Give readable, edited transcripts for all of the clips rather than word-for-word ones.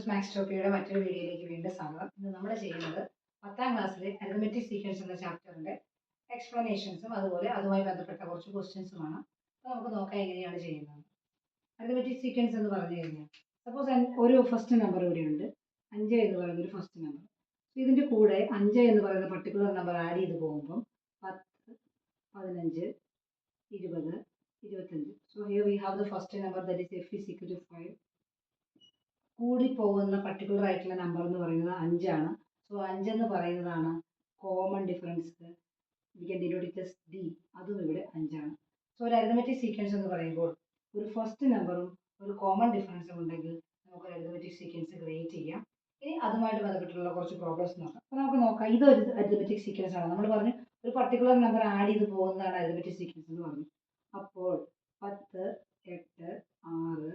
Maths ടോപ്പിയുടെ മറ്റൊരു വീഡിയോയിലേക്ക് വീണ്ടും സ്വാഗതം. ഇന്ന് നമ്മൾ ചെയ്യുന്നത് 10ാം ക്ലാസ്സിലെ അരിത്മെറ്റിക് സീക്വൻസ് എന്ന ചാപ്റ്ററിന്റെ എക്സ്പ്ലനേഷൻസും അതുപോലെ അതുമായി ബന്ധപ്പെട്ട കുറച്ച് ക്വസ്റ്റ്യൻസുമാണ്. അപ്പോൾ നമുക്ക് നോക്കാം എങ്ങനെയാണ് ചെയ്യുന്നത്. അരിത്മെറ്റിക് സീക്വൻസ് എന്ന് പറഞ്ഞു കഴിഞ്ഞാൽ സപ്പോസ് ഒരു ഫസ്റ്റ് നമ്പർ ഇവിടെയുണ്ട്, 5 എന്ന് പറയുന്ന ഒരു ഫസ്റ്റ് നമ്പർ. ഇതിന്റെ കൂടെ 5 എന്ന് പറയുന്ന പർട്ടിക്കുലർ നമ്പർ ആഡ് ചെയ്ത് പോകുമ്പോൾ 10, 15, 20, 25. So here we have the first number, that is f is equal to 5. കൂടി പോകുന്ന പർട്ടിക്കുലർ ആയിട്ടുള്ള നമ്പർ എന്ന് പറയുന്നത് 5 ആണ്. സോ 5 എന്ന് പറയുന്നതാണ് common difference. We can denote it as d. അതും ഇവിടെ 5 ആണ്. സോ ഒരു അരിത്മെറ്റിക് സീക്വൻസ് എന്ന് പറയുമ്പോൾ ഒരു ഫസ്റ്റ് നമ്പറും ഒരു കോമൺ ഡിഫറൻസും ഉണ്ടെങ്കിൽ നമുക്ക് ഒരു അരിത്മെറ്റിക് സീക്വൻസ് ക്രിയേറ്റ് ചെയ്യാം. ഇനി അതുമായിട്ട് ബന്ധപ്പെട്ടുള്ള കുറച്ച് പ്രോബ്ലംസ് നോക്കാം. അപ്പോൾ നമുക്ക് നോക്കാം, ഇതൊരു അരിത്മെറ്റിക് സീക്വൻസ് ആണ്. നമ്മൾ പറഞ്ഞു ഒരു പർട്ടിക്കുലർ നമ്പർ ആഡ് ചെയ്ത് പോകുന്നതാണ് അരിത്മെറ്റിക് സീക്വൻസ് എന്ന് പറഞ്ഞു. അപ്പോൾ 10, 8, 6,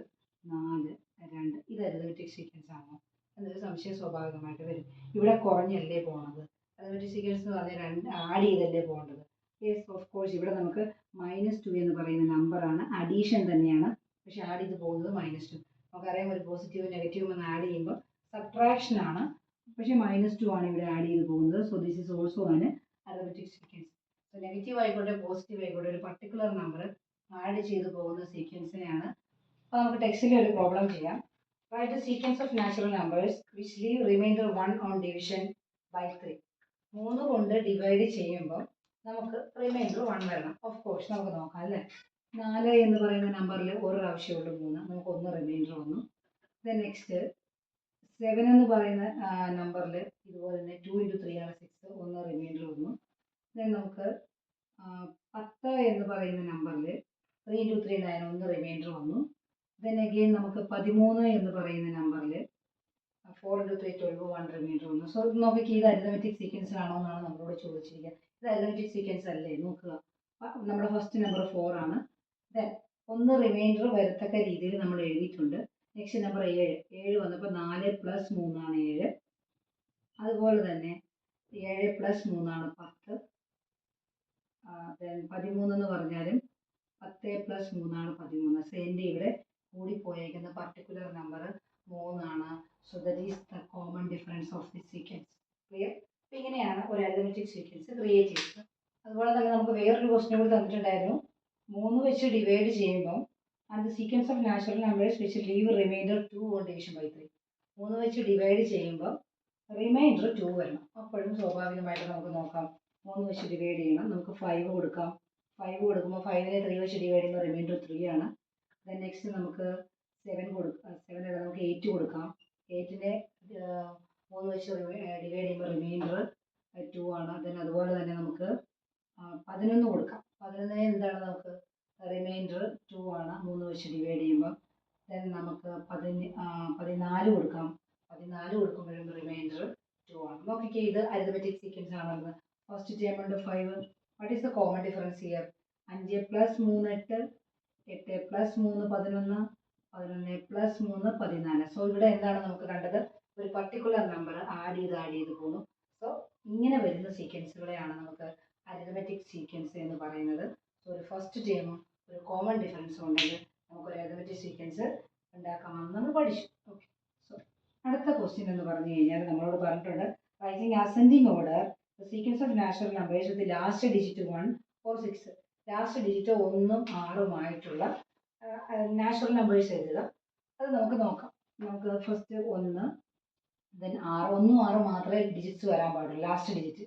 4, 2 ഇത് അരിത്മെറ്റിക് സീക്വൻസ് ആണോ എന്നൊരു സംശയം സ്വാഭാവികമായിട്ട് വരും. ഇവിടെ കുറഞ്ഞല്ലേ പോണത്, അരിത്മെറ്റിക് സീക്വൻസ് എന്ന് പറഞ്ഞാൽ ആഡ് ചെയ്തല്ലേ പോകേണ്ടത്. Yes, of course. ഇവിടെ നമുക്ക് -2 എന്ന് പറയുന്ന നമ്പറാണ്, അഡീഷൻ തന്നെയാണ്, പക്ഷെ ആഡ് ചെയ്ത് പോകുന്നത് -2. നമുക്കറിയാം ഒരു പോസിറ്റീവ് നെഗറ്റീവ് എന്ന് ആഡ് ചെയ്യുമ്പോൾ സബ്ട്രാക്ഷൻ ആണ്, പക്ഷേ -2 ആണ് ഇവിടെ ആഡ് ചെയ്ത് പോകുന്നത്. സോ ദിസ് ഈസ് ഓൾസോ ആണ് അരിത്മെറ്റിക് സീക്വൻസ്. സോ നെഗറ്റീവ് ആയിക്കോട്ടെ പോസിറ്റീവ് ആയിക്കോട്ടെ ഒരു പർട്ടിക്കുലർ നമ്പർ ആഡ് ചെയ്ത് പോകുന്ന സീക്വൻസിനെയാണ്. അപ്പോൾ നമുക്ക് ടെക്സ്റ്റിൽ ഒരു പ്രോബ്ലം ചെയ്യാം. Write the sequence of natural numbers which leave remainder 1 on division by 3. 3 കൊണ്ട് ഡിവൈഡ് ചെയ്യുമ്പോൾ നമുക്ക് റിമൈൻഡർ 1 വരണം. ഓഫ് കോഴ്സ് നമുക്ക് നോക്കാം അല്ലേ. 4 എന്ന് പറയുന്ന നമ്പറിൽ ഒരു പ്രാവശ്യമുള്ളൂ 3, നമുക്ക് 1 റിമൈൻഡർ വന്നു. ദെൻ നെക്സ്റ്റ് 7 എന്ന് പറയുന്ന നമ്പറിൽ ഇതുപോലെ തന്നെ 2 × 3 ആണ് 6, 1 റിമൈൻഡർ വന്നു. ദെൻ നമുക്ക് 10 എന്ന് പറയുന്ന നമ്പറിൽ 3 × 3 9, 1 റിമൈൻഡർ വന്നു. ദെൻ അഗെയിൻ നമുക്ക് 13 എന്ന് പറയുന്ന നമ്പറിൽ 4 × 3 12, 1 റിമൈൻഡർ വന്നു. സോ നോക്കിക്ക് ഇത് അരിത്മെറ്റിക് സീക്വൻസ് ആണോ എന്നാണ് നമ്മളോട് ചോദിച്ചിരിക്കുക. ഇത് അരിത്മെറ്റിക് സീക്വൻസ് അല്ലേ നോക്കുക. നമ്മുടെ ഫസ്റ്റ് നമ്പർ 4 ആണ്. ദെൻ 1 റിമൈൻഡർ വരത്തക്ക രീതിയിൽ നമ്മൾ എഴുതിയിട്ടുണ്ട്. നെക്സ്റ്റ് നമ്പർ 7 വന്നപ്പോൾ 4 + 3 ആണ് 7. അതുപോലെ തന്നെ 7 + 3 ആണ് 10. ദെൻ 13 എന്ന് പറഞ്ഞാലും 10 + 3 ആണ് 13. സോ എൻ്റെ ഇവിടെ കൂടിപ്പോയേക്കുന്ന പർട്ടിക്കുലർ നമ്പർ 3 ആണ്. So that is the common difference of the sequence. Clear? അപ്പോൾ ഇങ്ങനെയാണ് ഒരു അരിത്മെറ്റിക് സീക്വൻസ് ക്രിയേറ്റ് ചെയ്യുന്നത്. അതുപോലെ തന്നെ നമുക്ക് വേറൊരു ക്വസ്റ്റ്യൻ കൂടി തന്നിട്ടുണ്ടായിരുന്നു. 3 വെച്ച് ഡിവൈഡ് ചെയ്യുമ്പോൾ and the sequence of natural numbers വെച്ച് leave remainder 2 on division by 3. 3 വെച്ച് ഡിവൈഡ് ചെയ്യുമ്പോൾ റിമൈൻഡർ 2 വരണം. അപ്പോഴും സ്വാഭാവികമായിട്ട് നമുക്ക് നോക്കാം, 3 വെച്ച് ഡിവൈഡ് ചെയ്യണം. നമുക്ക് 5 കൊടുക്കാം. 5 കൊടുക്കുമ്പോൾ 5നെ 3 വെച്ച് ഡിവൈഡ് ചെയ്യുമ്പോൾ റിമൈൻഡർ 3 ആണ്. ദെൻ നെക്സ്റ്റ് നമുക്ക് 7 കൊടുക്കാം. 7 അല്ല, നമുക്ക് 8 കൊടുക്കാം. 8നെ 3 വെച്ച് ഡിവൈഡ് ചെയ്യുമ്പോൾ റിമൈൻഡർ 2 ആണ്. ദെൻ അതുപോലെ തന്നെ നമുക്ക് 11 കൊടുക്കാം. 11നെ എന്താണ് നമുക്ക് റിമൈൻഡർ 2 ആണ് 3 വെച്ച് ഡിവൈഡ് ചെയ്യുമ്പോൾ. ദെൻ നമുക്ക് 14 കൊടുക്കാം. 14 കൊടുക്കുമ്പോഴും റിമൈൻഡർ 2 ആണ്. നോക്കിക്കേ, ഇത് അരിത്മെറ്റിക് സീക്വൻസ് ആണെന്ന്. ഫസ്റ്റ് ടേം ഉണ്ട് 5. What is the common difference here? 5 + 3 8, 8 + 3 11, 11 + 3 14. So ഇവിടെ എന്താണ് നമുക്ക് കണ്ടത്? ഒരു പർട്ടിക്കുലർ നമ്പർ ആഡ് ചെയ്ത് പോകുന്നു. സോ ഇങ്ങനെ വരുന്ന സീക്വൻസുകളെയാണ് നമുക്ക് അരിത്മെറ്റിക് സീക്വൻസ് എന്ന് പറയുന്നത്. സോ ഒരു ഫസ്റ്റ് ടേമും ഒരു കോമൺ ഡിഫറൻസും ഉണ്ടെങ്കിൽ നമുക്കൊരു അരിത്മെറ്റിക് സീക്വൻസ് ഉണ്ടാക്കാമെന്ന് നമ്മൾ പഠിച്ചു. ഓക്കെ. സോ അടുത്ത ക്വസ്റ്റ്യൻ എന്ന് പറഞ്ഞു കഴിഞ്ഞാൽ നമ്മളോട് പറഞ്ഞിട്ടുണ്ട്, writing ascending order the sequence of natural numbers with last digit 1 or 6. Last digit 1ഉം 6ഉമായിട്ടുള്ള നാച്ചുറൽ നമ്പേഴ്സ് എഴുതുക. അത് നമുക്ക് നോക്കാം. നമുക്ക് ഫസ്റ്റ് 1, ദെൻ 6. 1ഉം 6ഉം മാത്രമേ ഡിജിറ്റ്സ് വരാൻ പാടുള്ളൂ, ലാസ്റ്റ് ഡിജിറ്റ്.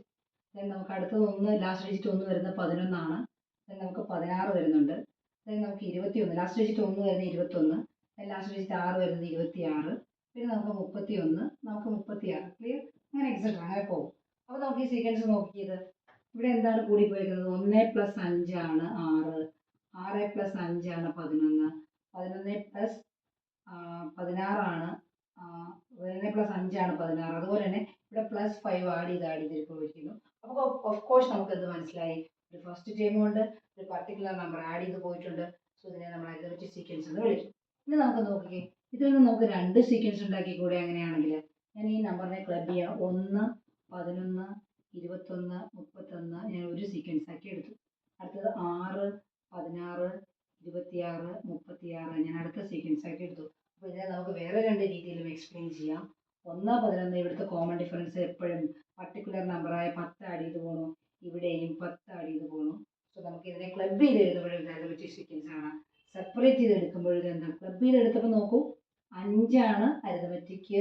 ദെൻ നമുക്ക് അടുത്തത് 1, ലാസ്റ്റ് ഡിജിറ്റ് 1 വരുന്നത് 11 ആണ്. ദെൻ നമുക്ക് 16 വരുന്നുണ്ട്. ദെൻ നമുക്ക് 21, ലാസ്റ്റ് ഡിജിറ്റ് 1 വരുന്നത് 21. ദെൻ ലാസ്റ്റ് ഡിജിറ്റ് 6 വരുന്നത് 26. പിന്നെ നമുക്ക് 31, നമുക്ക് 36. ക്ലിയർ? അങ്ങനെ എക്സെട്ര അങ്ങനെ പോകും. അപ്പോൾ നമുക്ക് ഈ സീക്വൻസ് നോക്കിയത് ഇവിടെ എന്താണ് കൂടി പോയിരിക്കുന്നത്? 1 + 5 ആണ് 6, 6 + 5 ആണ് 11, 11 + 16 ആണ് 11 + 5 ആണ് 16. അതുപോലെ തന്നെ ഇവിടെ +5 ആഡ് ചെയ്ത് പോയിരിക്കുന്നു. അപ്പോൾ ഓഫ് കോഴ്സ് നമുക്ക് എന്ത് മനസ്സിലായി? ഒരു ഫസ്റ്റ് ടൈം കൊണ്ട് ഒരു പർട്ടിക്കുലർ നമ്പർ ആഡ് ചെയ്ത് പോയിട്ടുണ്ട്. സോ ഇതിനെ നമ്മൾ അരിത്മെറ്റിക് സീക്വൻസ് എന്ന് വിളിക്കും. ഇനി നമുക്ക് നോക്കിക്കേ, ഇതിൽ നിന്ന് നമുക്ക് 2 സീക്വൻസ് ഉണ്ടാക്കിക്കൂടെ? അങ്ങനെയാണെങ്കിൽ ഞാൻ ഈ നമ്പറിനെ ക്ലബ് ചെയ്യാം. 1, 11, 21, 31 ഞാൻ ഒരു സീക്വൻസ് ആക്കി എടുത്തു. അടുത്തത് 6, 16, 26, 36 ഞാൻ അടുത്ത സീക്വൻസ് ആക്കി എടുത്തു. അപ്പോൾ ഇതിനെ നമുക്ക് വേറെ രണ്ട് രീതിയിലും എക്സ്പ്ലെയിൻ ചെയ്യാം. 1, 11 ഇവിടുത്തെ കോമൺ ഡിഫറൻസ് എപ്പോഴും പർട്ടിക്കുലർ നമ്പറായ 10 ആഡ് ചെയ്ത് പോകണം. ഇവിടെയും 10 ആഡ് ചെയ്ത് പോകണം. സോ നമുക്ക് ഇതിനെ ക്ലബ് ചെയ്ത് എഴുതുമ്പോഴും അരിതമെറ്റിക് സീക്വൻസ് ആണ്. സെപ്പറേറ്റ് ചെയ്ത് എടുക്കുമ്പോഴും എന്താ, ക്ലബ് ചെയ്ത് എടുത്തപ്പോൾ നോക്കൂ 5 അരിതമെറ്റിക്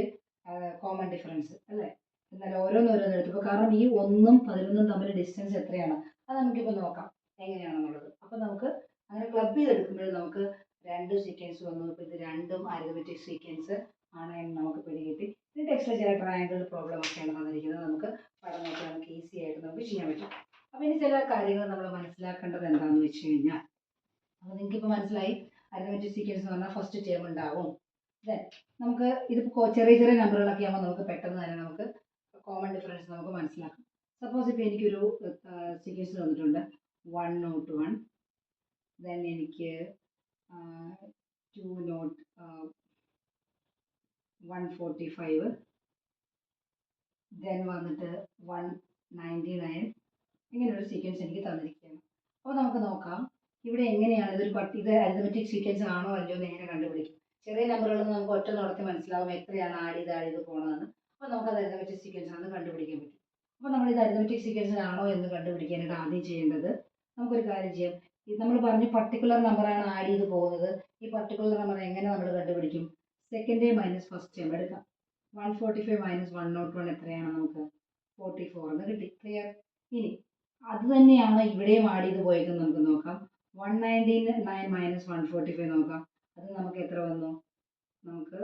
കോമൺ ഡിഫറൻസ് അല്ലേ. എന്നാൽ ഓരോന്നോരോന്ന് എടുത്തപ്പോൾ, കാരണം ഈ 1ഉം 11ഉം തമ്മിൽ ഡിസ്റ്റൻസ് എത്രയാണ് അത് നമുക്കിപ്പോൾ നോക്കാം എങ്ങനെയാണെന്നുള്ളത്. അപ്പോൾ നമുക്ക് അങ്ങനെ ക്ലബ് ചെയ്തെടുക്കുമ്പോൾ നമുക്ക് രണ്ട് സീക്വൻസ് വന്നു. ഇപ്പോൾ ഇത് രണ്ടും അരിതമെറ്റിക് സീക്വൻസ് ആണ് എന്ന് നമുക്ക് പിടികിട്ടി. ഇത് ടെക്സ്റ്റിൽ ചില ട്രയാങ്കിൾ പ്രോബ്ലം ഒക്കെയാണ് തന്നിരിക്കുന്നത്. നമുക്ക് പഠനമൊക്കെ നമുക്ക് ഈസി ആയിട്ട് നമുക്ക് ചെയ്യാൻ പറ്റും. അപ്പോൾ ഇനി ചില കാര്യങ്ങൾ നമ്മൾ മനസ്സിലാക്കേണ്ടത് എന്താണെന്ന് വെച്ച് കഴിഞ്ഞാൽ, അപ്പോൾ നിങ്ങൾക്ക് ഇപ്പോൾ മനസ്സിലായി അരിതമെറ്റിക് സീക്വൻസ് എന്ന് പറഞ്ഞാൽ ഫസ്റ്റ് ടേം ഉണ്ടാവും. ദെൻ നമുക്ക് ഇതിപ്പോൾ ചെറിയ ചെറിയ നമ്പറുകളൊക്കെ ആകുമ്പോൾ നമുക്ക് പെട്ടെന്ന് തന്നെ നമുക്ക് കോമൺ ഡിഫറൻസ് നമുക്ക് മനസ്സിലാക്കാം. സപ്പോസ് ഇപ്പോൾ എനിക്കൊരു സീക്വൻസ് തന്നിട്ടുണ്ട് 101, ദെൻ എനിക്ക് 145, ദെൻ വന്നിട്ട് 199, ഇങ്ങനെയൊരു സീക്വൻസ് എനിക്ക് തന്നിരിക്കുകയാണ്. അപ്പോൾ നമുക്ക് നോക്കാം ഇവിടെ എങ്ങനെയാണ് ഇത് അരിതമെറ്റിക് സീക്വൻസ് ആണോ അല്ലയോ എന്ന് എങ്ങനെ കണ്ടുപിടിക്കും. ചെറിയ നമ്പറുകളൊന്നും നമുക്ക് ഒറ്റ നടത്തി മനസ്സിലാവും എത്രയാണ് ആഡ് ചെയ്ത് പോകണമെന്ന്. അപ്പോൾ നമുക്കത് അരിതമെറ്റിക് സീക്വൻസ് ആണെന്ന് കണ്ടുപിടിക്കാൻ പറ്റും. അപ്പോൾ നമ്മൾ ഇത് അരിതമെറ്റിക് സീക്വൻസ് ആണോ എന്ന് കണ്ടുപിടിക്കാനായിട്ട് ആദ്യം ചെയ്യേണ്ടത്, നമുക്കൊരു കാര്യം ചെയ്യാം. ഇത് നമ്മൾ പറഞ്ഞു പർട്ടിക്കുലർ നമ്പറാണ് ആഡ് ചെയ്ത് പോകുന്നത്. ഈ പർട്ടിക്കുലർ നമ്പർ എങ്ങനെ നമ്മൾ കണ്ടുപിടിക്കും? Second time minus first time എടുക്കാം. 145 മൈനസ് 101 എത്രയാണ്? നമുക്ക് 44 എന്ന് കിട്ടി. ക്ലിയർ? ഇനി അത് തന്നെയാണ് ഇവിടെയും ആഡ് ചെയ്ത് പോയേക്കുന്നത്. നമുക്ക് നോക്കാം. 199 മൈനസ് 145 നോക്കാം. അത് നമുക്ക് എത്ര വന്നു? നമുക്ക്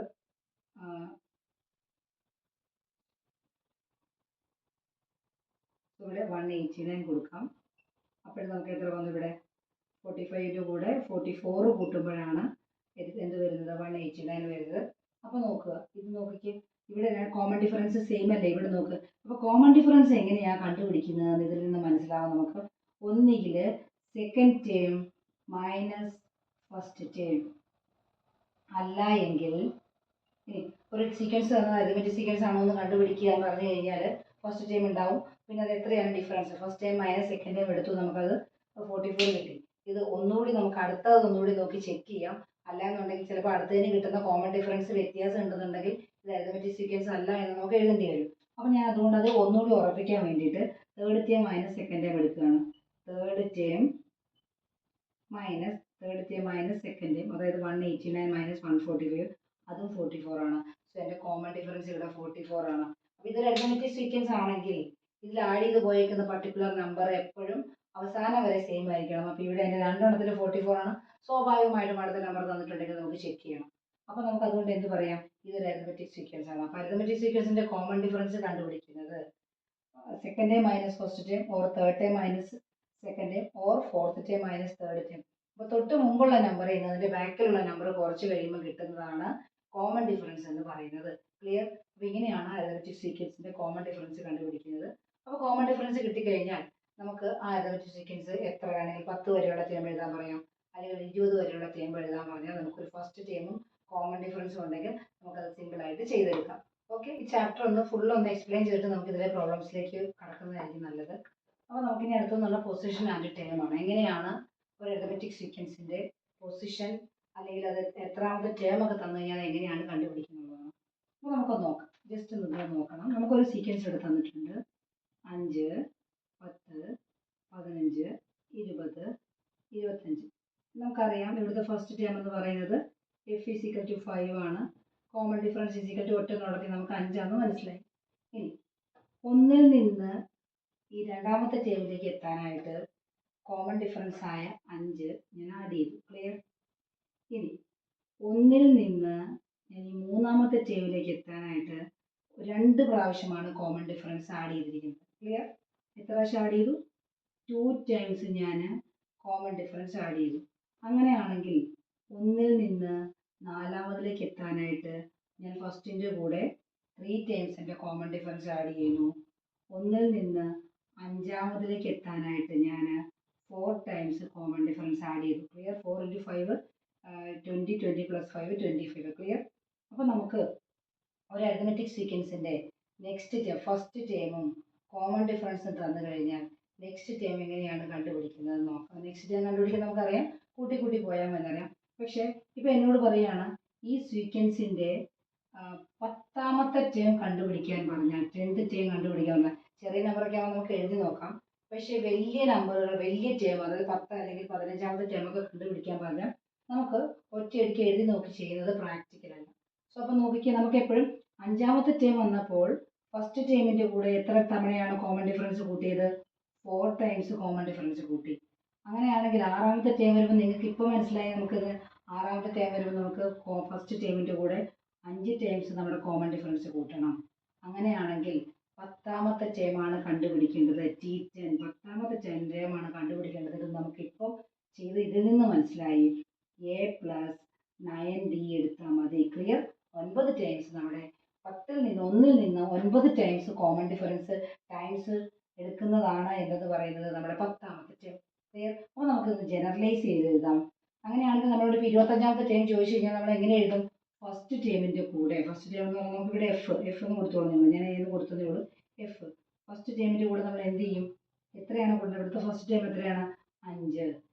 ഇവിടെ 189 കൊടുക്കാം. അപ്പോൾ നമുക്ക് എത്ര വന്നു? ഇവിടെ 45ൻ്റെ കൂടെ 44 കൂട്ടുമ്പോഴാണ് എന്ത് വരുന്നത്? 189 വരുന്നത്. അപ്പോൾ നോക്കുക, ഇത് നോക്കിക്കേ, ഇവിടെ കോമൺ ഡിഫറൻസ് സെയിം അല്ലേ? ഇവിടെ നോക്ക്. അപ്പോൾ കോമൺ ഡിഫറൻസ് എങ്ങനെയാണ് കണ്ടുപിടിക്കുന്നത് ഇതിൽ നിന്ന് മനസ്സിലാവും നമുക്ക്. ഒന്നുകിൽ second term minus first term, അല്ല എങ്കിൽ ഒരു സീക്വൻസ് തന്നാൽ അരിതമെറ്റിക് സീക്വൻസ് ആണോ എന്ന് കണ്ടുപിടിക്കുക എന്ന് പറഞ്ഞു കഴിഞ്ഞാൽ ഫസ്റ്റ് ടൈം ഉണ്ടാവും. പിന്നെ അത് എത്രയാണ് difference? First time minus second time എടുത്തു, നമുക്കത് 44 കിട്ടി. ഇത് ഒന്നുകൂടി നമുക്ക് അടുത്തതൊന്നുകൂടി നോക്കി ചെക്ക് ചെയ്യാം. അല്ലാന്നുണ്ടെങ്കിൽ ചിലപ്പോൾ അടുത്തതിന് കിട്ടുന്ന കോമൺ ഡിഫറൻസ് വ്യത്യാസം ഉണ്ടെന്നുണ്ടെങ്കിൽ ഇത് അരിതമെറ്റിക് സീക്വൻസ് അല്ല എന്ന് നമുക്ക് എഴുതേണ്ടി വരും. അപ്പോൾ ഞാൻ അതുകൊണ്ട് അത് ഒന്നുകൂടി ഉറപ്പിക്കാൻ വേണ്ടിയിട്ട് third term minus second time എടുക്കുകയാണ്. Third term minus second time, അതായത് 189 മൈനസ് 145, അതും 44 ആണ്. സോ എൻ്റെ കോമൺ ഡിഫറൻസ് ഇവിടെ 44 ആണ്. അപ്പോൾ ഇതൊരു അരിതമെറ്റിക് സീക്വൻസ് ആണെങ്കിൽ ഇതിൽ ആഡ് ചെയ്ത് പോയേക്കുന്ന പർട്ടിക്കുലർ നമ്പർ എപ്പോഴും അവസാനം വരെ സെയിം ആയിരിക്കണം. അപ്പോൾ ഇവിടെ എൻ്റെ രണ്ടെണ്ണത്തിൽ 44 ആണ്. സ്വാഭാവികമായിട്ടും അടുത്ത നമ്പർ തന്നിട്ടുണ്ടെങ്കിൽ നമുക്ക് ചെക്ക് ചെയ്യണം. അപ്പോൾ നമുക്ക് അതുകൊണ്ട് എന്ത് പറയാം? ഇതൊരു അരിതമെറ്റിക് സീക്വൻസ് ആണ്. അപ്പോൾ അരിതമെറ്റിക് സീക്വൻസിൻ്റെ കോമൺ ഡിഫറൻസ് കണ്ടുപിടിക്കുന്നത് second time minus first time, or third time minus second time, or fourth time minus third time. അപ്പോൾ തൊട്ട് മുമ്പുള്ള നമ്പർ ചെയ്യുന്നതിൻ്റെ ബാക്കിലുള്ള നമ്പർ കുറച്ച് കഴിയുമ്പോൾ കിട്ടുന്നതാണ് കോമൺ ഡിഫറൻസ് എന്ന് പറയുന്നത്. ക്ലിയർ? അപ്പോൾ ഇങ്ങനെയാണ് അരിതമെറ്റിക് സീക്വൻസിൻ്റെ കോമൺ ഡിഫറൻസ് കണ്ടുപിടിക്കുന്നത്. അപ്പോൾ കോമൺ ഡിഫറൻസ് കിട്ടിക്കഴിഞ്ഞാൽ നമുക്ക് ആ അരിതമെറ്റിക് സീക്വൻസ് എത്ര വേണമെങ്കിൽ 10 വരെയുള്ള ടേം എഴുതാൻ പറയാം, അല്ലെങ്കിൽ 20 വരെയുള്ള ടേം എഴുതാൻ പറഞ്ഞാൽ നമുക്കൊരു ഫസ്റ്റ് ടേമും കോമൺ ഡിഫറൻസും ഉണ്ടെങ്കിൽ നമുക്കത് സിമ്പിളായിട്ട് ചെയ്തെടുക്കാം. ഓക്കെ, ഈ ചാപ്റ്റർ ഫുള്ളൊന്ന് എക്സ്പ്ലെയിൻ ചെയ്തിട്ട് നമുക്ക് ഇതിലെ പ്രോബ്ലംസിലേക്ക് കടക്കുന്നതായിരിക്കും നല്ലത്. അപ്പോൾ നമുക്കിനി അടുത്തെന്നുള്ള പൊസിഷൻ ആൻഡ് ടേം ആണ്. എങ്ങനെയാണ് ഒരു അരിതമെറ്റിക് സീക്വൻസിൻ്റെ പൊസിഷൻ അല്ലെങ്കിൽ അത് എത്രാമത്തെ ടേം ഒക്കെ തന്നു കഴിഞ്ഞാൽ എങ്ങനെയാണ് കണ്ടുപിടിക്കുന്നുള്ളതാണ്. അപ്പോൾ നമുക്കൊന്ന് നോക്കാം. ജസ്റ്റ് ഒന്ന് നോക്കണം. നമുക്കൊരു സീക്വൻസ് ഇവിടെ തന്നിട്ടുണ്ട്. 5, 10, 15, 20, 25. നമുക്കറിയാം ഇവിടുത്തെ ഫസ്റ്റ് ടേം എന്ന് പറയുന്നത് f = 5 ആണ്. കോമൺ ഡിഫറൻസ് = ഒറ്റ നടത്തി നമുക്ക് 5 ആണെന്ന് മനസ്സിലായി. ഇനി ഒന്നിൽ നിന്ന് ഈ രണ്ടാമത്തെ ടേമിലേക്ക് എത്താനായിട്ട് കോമൺ ഡിഫറൻസ് ആയ 5 ഞാൻ ആഡ് ചെയ്തു. ക്ലിയർ? ഇനി ഒന്നിൽ നിന്ന് ഞാൻ ഈ മൂന്നാമത്തെ ടേമിലേക്ക് എത്താനായിട്ട് 2 പ്രാവശ്യമാണ് കോമൺ ഡിഫറൻസ് ആഡ് ചെയ്തിരിക്കുന്നത്. ക്ലിയർ? എത്ര പ്രാവശ്യം ആഡ് ചെയ്തു? 2 ടൈംസ് ഞാൻ കോമൺ ഡിഫറൻസ് ആഡ് ചെയ്തു. അങ്ങനെയാണെങ്കിൽ ഒന്നിൽ നിന്ന് നാലാമതിലേക്ക് എത്താനായിട്ട് ഞാൻ ഫസ്റ്റിൻ്റെ കൂടെ 3 ടൈംസ് എൻ്റെ കോമൺ ഡിഫറൻസ് ആഡ് ചെയ്യുന്നു. ഒന്നിൽ നിന്ന് അഞ്ചാമതിലേക്ക് എത്താനായിട്ട് ഞാൻ 4 ടൈംസ് കോമൺ ഡിഫറൻസ് ആഡ് ചെയ്തു. ക്ലിയർ? 4 × 5 20, 20 + 5 25. ക്ലിയർ? അപ്പോൾ നമുക്ക് ഒരു അരിതമെറ്റിക് സീക്വൻസിൻ്റെ നെക്സ്റ്റ് ടേം ഫസ്റ്റ് ടേമും കോമൺ ഡിഫറൻസും തന്നു കഴിഞ്ഞാൽ നെക്സ്റ്റ് ടേം എങ്ങനെയാണ് കണ്ടുപിടിക്കുന്നത് നോക്കാം. നെക്സ്റ്റ് ടേം കണ്ടുപിടിക്കാൻ നമുക്കറിയാം, കൂട്ടി പോയാൽ മതി അറിയാം. പക്ഷേ ഇപ്പോൾ എന്നോട് പറയുകയാണ് ഈ സീക്വൻസിൻ്റെ 10ാമത്തെ ടേം കണ്ടുപിടിക്കാൻ പറഞ്ഞാൽ 10th ടേം കണ്ടുപിടിക്കാൻ പറഞ്ഞാൽ ചെറിയ നമ്പറൊക്കെ ആകുമ്പോൾ നമുക്ക് എഴുതി നോക്കാം. പക്ഷേ വലിയ നമ്പറുകൾ വലിയ ടേം അതായത് 10 അല്ലെങ്കിൽ 15ാമത്തെ ടേമൊക്കെ കണ്ടുപിടിക്കാൻ പറഞ്ഞാൽ നമുക്ക് ഒറ്റയടിക്ക് എഴുതി നോക്കി ചെയ്യുന്നത് പ്രാക്ടിക്കലല്ല. സോ അപ്പോൾ നോക്കിക്കുക, നമുക്ക് എപ്പോഴും 5ാമത്തെ ടേം വന്നപ്പോൾ ഫസ്റ്റ് ടേമിൻ്റെ കൂടെ എത്ര തവണയാണ് കോമൺ ഡിഫറൻസ് കൂട്ടിയത്? 4 ടൈംസ് കോമൺ ഡിഫറൻസ് കൂട്ടി. അങ്ങനെയാണെങ്കിൽ 6ാമത്തെ ടേം വരുമ്പോൾ നിങ്ങൾക്ക് ഇപ്പോൾ മനസ്സിലായി നമുക്കിത് 6ാമത്തെ ടേം വരുമ്പോൾ നമുക്ക് ഫസ്റ്റ് ടേമിൻ്റെ കൂടെ 5 ടൈംസ് നമ്മുടെ കോമൺ ഡിഫറൻസ് കൂട്ടണം. അങ്ങനെയാണെങ്കിൽ 10ാമത്തെ ടേമാണ് കണ്ടുപിടിക്കേണ്ടത്. T10 10ാമത്തെ ടേമാണ് കണ്ടുപിടിക്കേണ്ടത്. ഇത് നമുക്കിപ്പോൾ ചെയ്ത് ഇതിൽ നിന്ന് മനസ്സിലായി A + 9D എടുത്താൽ മതി. ക്ലിയർ? 9 ടൈംസ് നമ്മുടെ 10ൽ നിന്ന് 1ൽ നിന്ന് 9 ടൈംസ് കോമൺ ഡിഫറൻസ് ടൈംസ് എടുക്കുന്നതാണ് എന്നത് പറയുന്നത് നമ്മുടെ 10ാമത്തെ ടേം. ക്ലിയർ? അപ്പോൾ നമുക്കിത് ജനറലൈസ് ചെയ്ത് എഴുതാം. അങ്ങനെയാണെങ്കിൽ നമ്മളോട് ഇപ്പോൾ 25ാമത്തെ ടേം ചോദിച്ചു കഴിഞ്ഞാൽ നമ്മൾ എങ്ങനെ എഴുതും? ഫസ്റ്റ് ടേമിൻ്റെ കൂടെ ഫസ്റ്റ് ടേം എന്ന് പറഞ്ഞാൽ നമുക്കിവിടെ എഫ് എന്ന് കൊടുത്തോളൂ. നിങ്ങൾ ഞാൻ ഏത് കൊടുത്തതേ ഉള്ളൂ എഫ്. ഫസ്റ്റ് ടേമിൻ്റെ കൂടെ നമ്മൾ എന്ത് ചെയ്യും? എത്രയാണ് കൊടുത്തത്? ഇവിടുത്തെ ഫസ്റ്റ് ടേം എത്രയാണ്? 5.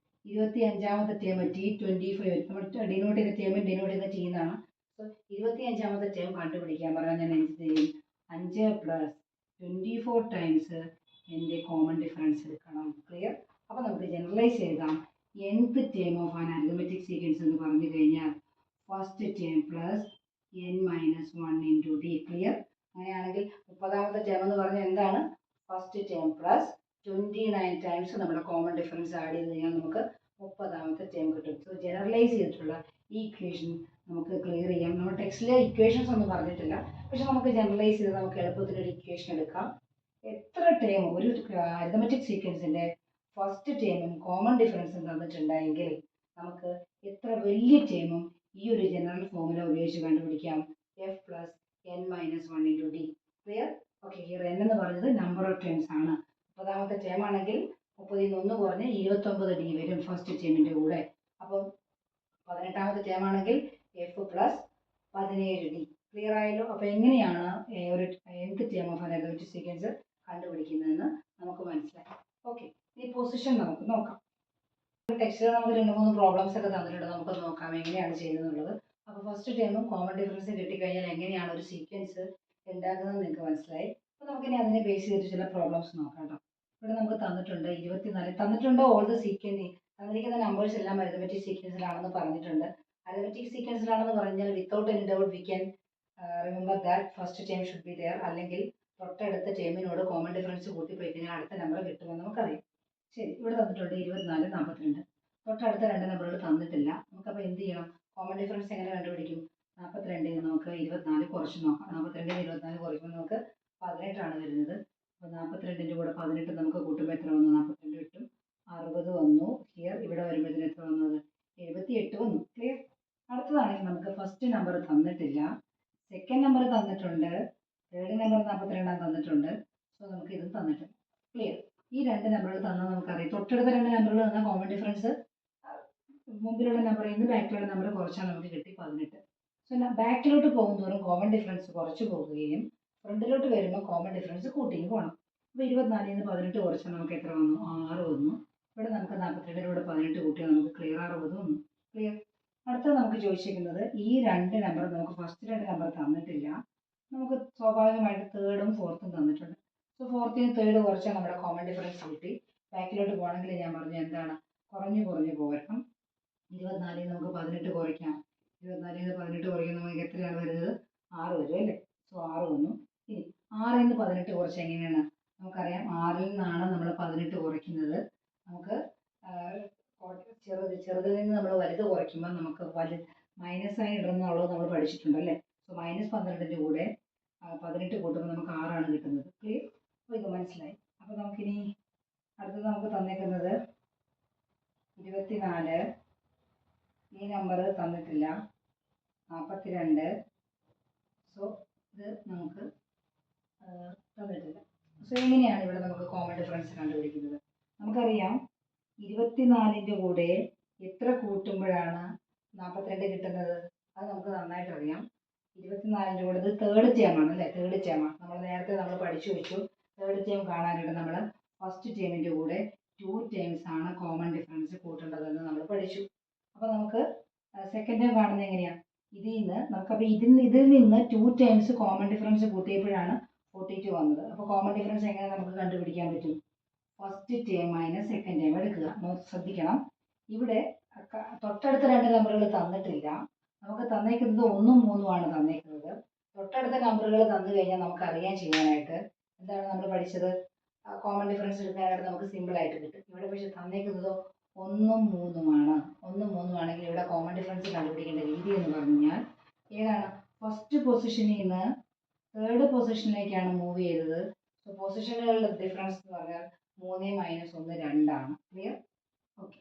25ാമത്തെ ടേം T25 നമ്മൾ ഡിനോട്ട് ചെയ്ത ടേം ഡിനോട്ട് ചെയ്ത ചെയ്യുന്നതാണ്. സോ 25ാമത്തെ ടേം കണ്ടുപിടിക്കാൻ പറഞ്ഞാൽ ഞാൻ എന്ത് ചെയ്യും? 5 + 24 ടൈംസ് എൻ്റെ കോമൺ ഡിഫറൻസ് എടുക്കണം. ക്ലിയർ? അപ്പോൾ നമുക്ക് ജനറലൈസ് ചെയ്താം. nth term of an arithmetic sequence എന്ന് പറഞ്ഞു കഴിഞ്ഞാൽ first term plus n - 1 × d. Clear? അങ്ങനെയാണെങ്കിൽ 30ാമത്തെ ടേം എന്ന് പറഞ്ഞാൽ എന്താണ്? ഫസ്റ്റ് ടേം പ്ലസ് 29 ടൈംസ് നമ്മുടെ കോമൺ ഡിഫറൻസ് ആഡ് ചെയ്ത് കഴിഞ്ഞാൽ നമുക്ക് 30ാമത്തെ ടേം കിട്ടും. സോ ജനറലൈസ് ചെയ്തിട്ടുള്ള ഈ ഇക്വേഷൻ നമുക്ക് ക്ലിയർ ചെയ്യാം. നമ്മൾ ടെക്സ്റ്റിലെ ഇക്വേഷൻസ് ഒന്നും പറഞ്ഞിട്ടില്ല, പക്ഷെ നമുക്ക് ജനറലൈസ് ചെയ്ത് നമുക്ക് എളുപ്പത്തിൽ ഒരു ഇക്വേഷൻ എടുക്കാം. എത്ര ടേം ഒരു അരിത്മെറ്റിക് സീക്വൻസിൻ്റെ ഫസ്റ്റ് ടേമും കോമൺ ഡിഫറൻസും തന്നിട്ടുണ്ടെങ്കിൽ നമുക്ക് എത്ര വലിയ ടേമും ഈ ഒരു ജനറൽ ഫോർമുല ഉപയോഗിച്ച് കണ്ടുപിടിക്കാം. F + n - 1 × d. Clear? Okay, here n എന്ന് പറഞ്ഞത് നമ്പർ ഓഫ് ടേംസ് ആണ്. 30ാമത്തെ ടേം ആണെങ്കിൽ 30ൽ നിന്ന് 1 കുറഞ്ഞ് 29d വരും ഫസ്റ്റ് ടേമിൻ്റെ കൂടെ. അപ്പോൾ 18ാമത്തെ ടേം ആണെങ്കിൽ F + 17d. ക്ലിയർ ആയല്ലോ? അപ്പോൾ എങ്ങനെയാണ് ഒരു nth term of an arithmetic sequence കണ്ടുപിടിക്കുന്നതെന്ന് നമുക്ക് മനസ്സിലായി. ഓക്കെ, ഈ പൊസിഷൻ നമുക്ക് നോക്കാം. ടെക്സ്റ്റിൽ നമുക്ക് 2-3 പ്രോബ്ലംസ് ഒക്കെ തന്നിട്ടുണ്ട്. നമുക്ക് നോക്കാം എങ്ങനെയാണ് ചെയ്യുന്നത്. അപ്പോൾ ഫസ്റ്റ് ടേമും കോമൺ ഡിഫറൻസ് കിട്ടിക്കഴിഞ്ഞാൽ എങ്ങനെയാണ് ഒരു സീക്വൻസ് ഉണ്ടാക്കുന്നത് നിങ്ങൾക്ക് മനസ്സിലായി. അപ്പോൾ നമുക്കിനി അതിനെ ബേസ് ചെയ്തിട്ട് ചില പ്രോബ്ലംസ് നോക്കാം കേട്ടോ. ഇവിടെ നമുക്ക് തന്നിട്ടുണ്ട് 24 തന്നിട്ടുണ്ട്. ഓൾ ദ സീക്വൻസ് തന്നിരിക്കുന്ന നമ്പേഴ്സ് എല്ലാം അരിത്മെറ്റിക് സീക്വൻസിലാണെന്ന് പറഞ്ഞിട്ടുണ്ട്. അരിത്മെറ്റിക് സീക്വൻസിലാണെന്ന് പറഞ്ഞാൽ without any doubt we can remember that first term should be there. അല്ലെങ്കിൽ തൊട്ടടുത്ത ടേമിനോട് കോമൺ ഡിഫറൻസ് കൂട്ടിപ്പോയി കഴിഞ്ഞാൽ അടുത്ത നമ്പർ കിട്ടുമെന്ന് നമുക്കറിയാം. ശരി, ഇവിടെ തന്നിട്ടുണ്ട് 24, 42. തൊട്ടടുത്ത 2 നമ്പറുകൾ തന്നിട്ടില്ല. നമുക്കപ്പോൾ എന്ത് ചെയ്യണം? കോമൺ ഡിഫറൻസ് എങ്ങനെ കണ്ടുപിടിക്കും? 42ൽ നിന്ന് നമുക്ക് 24 കുറച്ച് നോക്കാം. 42ൽ 24 കുറയ്ക്കുമ്പോൾ നമുക്ക് 18 വരുന്നത്. അപ്പോൾ 42ൻ്റെ കൂടെ 18 നമുക്ക് കൂട്ടുമ്പോൾ എത്ര വന്നു? 42 കിട്ടും. 60 വന്നു. ഹിയർ ഇവിടെ വരുമ്പോഴത്തേന് എത്ര വന്നത്? 78 വന്നു. ക്ലിയർ? അടുത്തതാണെങ്കിൽ നമുക്ക് ഫസ്റ്റ് നമ്പർ തന്നിട്ടില്ല, സെക്കൻഡ് നമ്പർ തന്നിട്ടുണ്ട്, തേർഡ് നമ്പർ 42 തന്നിട്ടുണ്ട്. സോ നമുക്ക് ഇതും തന്നിട്ടുണ്ട്. ക്ലിയർ? ഈ 2 നമ്പറുകൾ തന്നാൽ നമുക്കറിയാം. തൊട്ടടുത്ത 2 നമ്പറുകൾ തന്നാൽ കോമൺ ഡിഫറൻസ് മുമ്പിലുള്ള നമ്പറിൽ നിന്ന് ബാക്കിലുള്ള നമ്പർ കുറച്ചാൽ നമുക്ക് കിട്ടി 18. സോ ബാക്കിലോട്ട് പോകുന്നതോറും കോമൺ ഡിഫറൻസ് കുറച്ച് പോകുകയും ഫ്രണ്ടിലോട്ട് വരുമ്പോൾ കോമൺ ഡിഫറൻസ് കൂട്ടിയും പോകണം. അപ്പോൾ 24ൽ നിന്ന് 18 കുറച്ചാൽ നമുക്ക് എത്ര വന്നു? 6 വന്നു. ഇവിടെ നമുക്ക് 42 18 കൂട്ടിയാൽ നമുക്ക് ക്ലിയർ 60 വന്നു. ക്ലിയർ? അടുത്തത് നമുക്ക് ചോദിച്ചിരിക്കുന്നത് ഈ 2 നമ്പർ നമുക്ക് ഫസ്റ്റ് 2 നമ്പർ തന്നിട്ടില്ല. നമുക്ക് സ്വാഭാവികമായിട്ട് തേർഡും ഫോർത്തും തന്നിട്ടുണ്ട്. സോ ഫോർത്തിൽ നിന്ന് തേർഡ് കുറച്ചാൽ നമ്മുടെ കോമൺ ഡിഫറൻസ് കിട്ടി. ബാക്കിലോട്ട് പോകണമെങ്കിൽ ഞാൻ പറഞ്ഞു എന്താണ്? കുറഞ്ഞ് പോരണം. 24ൽ നമുക്ക് 18 കുറയ്ക്കാം. 24ൽ നിന്ന് 18 കുറയ്ക്കുമ്പോൾ നമുക്ക് എത്രയാണ് വരുന്നത്? 6 വരും അല്ലേ? സോ 6 വന്നു. ഇനി 6ൽ നിന്ന് 18 കുറച്ച് എങ്ങനെയാണ്? നമുക്കറിയാം 6ൽ നിന്നാണ് നമ്മൾ 18 കുറയ്ക്കുന്നത്. നമുക്ക് ചെറുതിൽ നിന്ന് നമ്മൾ വലുത് കുറയ്ക്കുമ്പോൾ നമുക്ക് മൈനസ് ആയി ഇടുന്നുള്ളത് നമ്മൾ പഠിച്ചിട്ടുണ്ട് അല്ലേ? സോ -12ൻ്റെ കൂടെ 18 കൂട്ടുമ്പോൾ നമുക്ക് 6ആണ് കിട്ടുന്നത്. ക്ലിയർ? അപ്പോൾ ഇത് മനസ്സിലായി. അപ്പോൾ നമുക്കിനി അടുത്തത് നമുക്ക് തന്നേക്കുന്നത് 24, ഈ നമ്പർ തന്നിട്ടില്ല, 42. സോ ഇത് നമുക്ക് തന്നിട്ടില്ല. സോ എങ്ങനെയാണ് ഇവിടെ നമുക്ക് കോമൺ ഡിഫറൻസ് കണ്ടുപിടിക്കുന്നത്? നമുക്കറിയാം 24ൻ്റെ കൂടെ എത്ര കൂട്ടുമ്പോഴാണ് 42 കിട്ടുന്നത്? അത് നമുക്ക് നന്നായിട്ട് അറിയാം. 24ൻ്റെ കൂടെ ഇത് തേർഡ് ടേമാണ് അല്ലേ? തേർഡ് ടേമാണ്. നേരത്തെ നമ്മൾ പഠിച്ചു വെച്ചു. തേർഡ് ടേം കാണാനായിട്ട് നമ്മൾ ഫസ്റ്റ് ടേമിൻ്റെ കൂടെ 2 ടേംസ് ആണ് കോമൺ ഡിഫറൻസ് കൂട്ടേണ്ടതെന്ന് നമ്മൾ പഠിച്ചു. അപ്പോൾ നമുക്ക് സെക്കൻഡ് ടേം കാണുന്നത് എങ്ങനെയാണ്? ഇതിൽ നിന്ന് നമുക്കപ്പോൾ ഇതിൽ നിന്ന് 2 ടൈംസ് കോമൺ ഡിഫറൻസ് കൂട്ടിയപ്പോഴാണ് 42 വന്നത്. അപ്പോൾ കോമൺ ഡിഫറൻസ് എങ്ങനെ നമുക്ക് കണ്ടുപിടിക്കാൻ പറ്റും? First term minus second term എടുക്കുക. ശ്രദ്ധിക്കണം, ഇവിടെ തൊട്ടടുത്ത രണ്ട് നമ്പറുകൾ തന്നിട്ടില്ല. നമുക്ക് തന്നേക്കുന്നത് 1ഉം 3ഉം ആണ് തന്നേക്കുന്നത്. തൊട്ടടുത്ത നമ്പറുകൾ തന്നു കഴിഞ്ഞാൽ നമുക്ക് അറിയാൻ ചെയ്യാനായിട്ട് എന്താണ് നമ്മൾ പഠിച്ചത്? കോമൺ ഡിഫറൻസ് എടുക്കാനായിട്ട് നമുക്ക് സിമ്പിൾ ആയിട്ട് കിട്ടും. ഇവിടെ പക്ഷെ തന്നേക്കുന്നതോ 1ഉം 3ഉമാണ്. 1ഉം 3ഉം ആണെങ്കിൽ ഇവിടെ കോമൺ ഡിഫറൻസ് കണ്ടുപിടിക്കേണ്ട രീതി എന്ന് പറഞ്ഞാൽ ഏതാണ്? ഫസ്റ്റ് പൊസിഷനിൽ നിന്ന് തേർഡ് പൊസിഷനിലേക്കാണ് മൂവ് ചെയ്തത്. സോ പൊസിഷനുകളുടെ ഡിഫറൻസ് എന്ന് പറഞ്ഞാൽ 3 മൈനസ് 1 2ആണ്. ക്ലിയർ? ഓക്കെ.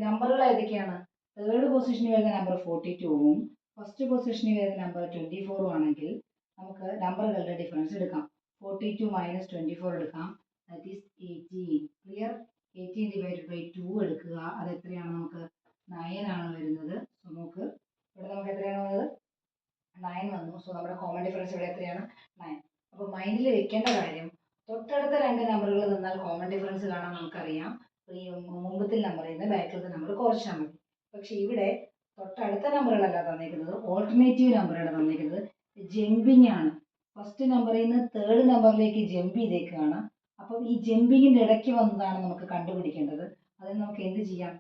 നമ്പറുകൾ ഏതൊക്കെയാണ്? തേർഡ് പൊസിഷനിൽ വരുന്ന നമ്പർ 42ഉം ഫസ്റ്റ് പൊസിഷനിൽ വരുന്ന നമ്പർ 24ഉം ആണെങ്കിൽ നമുക്ക് നമ്പറുകളുടെ ഡിഫറൻസ് എടുക്കാം. 42 മൈനസ് 24 എടുക്കാം. That is 18. Clear? 18 divided by 2 എടുക്കുക. അത് എത്രയാണ്? നമുക്ക് 9 ആണ് വരുന്നത്. സോ നമുക്ക് ഇവിടെ നമുക്ക് എത്രയാണ് വന്നത്? 9 വന്നു. സോ നമ്മുടെ കോമൺ ഡിഫറൻസ് ഇവിടെ എത്രയാണ്? 9. അപ്പോൾ മൈൻഡിൽ വെക്കേണ്ട കാര്യം, തൊട്ടടുത്ത രണ്ട് നമ്പറുകൾ തന്നാൽ കോമൺ ഡിഫറൻസ് കാണാൻ നമുക്കറിയാം. ഈ മുമ്പത്തെ നമ്പറിൽ നിന്ന് ബാക്കിലത്തെ നമ്പർ കുറച്ചാൽ മതി. പക്ഷെ ഇവിടെ തൊട്ടടുത്ത നമ്പറുകളല്ല തന്നേക്കുന്നത്, ഓൾട്ടർനേറ്റീവ് നമ്പറാണ് തന്നേക്കുന്നത്. ജമ്പിങ് ആണ്. ഫസ്റ്റ് നമ്പറിൽ നിന്ന് തേർഡ് നമ്പറിലേക്ക് ജമ്പ് ചെയ്തേക്കാണ്. അപ്പം ഈ ജമ്പിങ്ങിൻ്റെ ഇടയ്ക്ക് വന്നതാണ് നമുക്ക് കണ്ടുപിടിക്കേണ്ടത്. അതിന് നമുക്ക് എന്ത് ചെയ്യാം?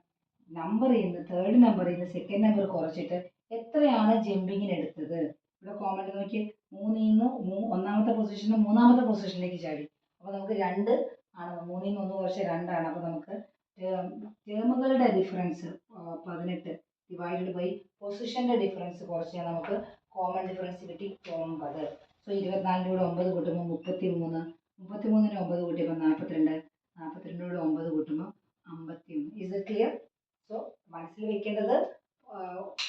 നമ്പറിൽ നിന്ന് തേർഡ് നമ്പറിൽ നിന്ന് സെക്കൻഡ് നമ്പർ കുറച്ചിട്ട് എത്രയാണ് ജമ്പിങ്ങിന് എടുത്തത്? ഇവിടെ കോമൺ നോക്കി 3ൽ നിന്ന് ഒന്നാമത്തെ പൊസിഷനിൽ നിന്ന് മൂന്നാമത്തെ പൊസിഷനിലേക്ക് ചാടി. അപ്പോൾ നമുക്ക് 2 ആണ്. 3ൽ നിന്ന് 1 കുറച്ച് 2 ആണ്. അപ്പോൾ നമുക്ക് ടേമുകളുടെ ഡിഫറൻസ് 18 ഡിവൈഡഡ് ബൈ പൊസിഷൻ്റെ ഡിഫറൻസ് കുറച്ചാൽ നമുക്ക് കോമൺ ഡിഫറൻസ് കിട്ടി 9. സോ 24 9 കൂട്ടുമ്പോൾ 33, 33 9 കൂട്ടിയപ്പോൾ 42, 42 9 കൂട്ടുമ്പോൾ 51. Is it clear? സോ മനസ്സിൽ വെക്കേണ്ടത്,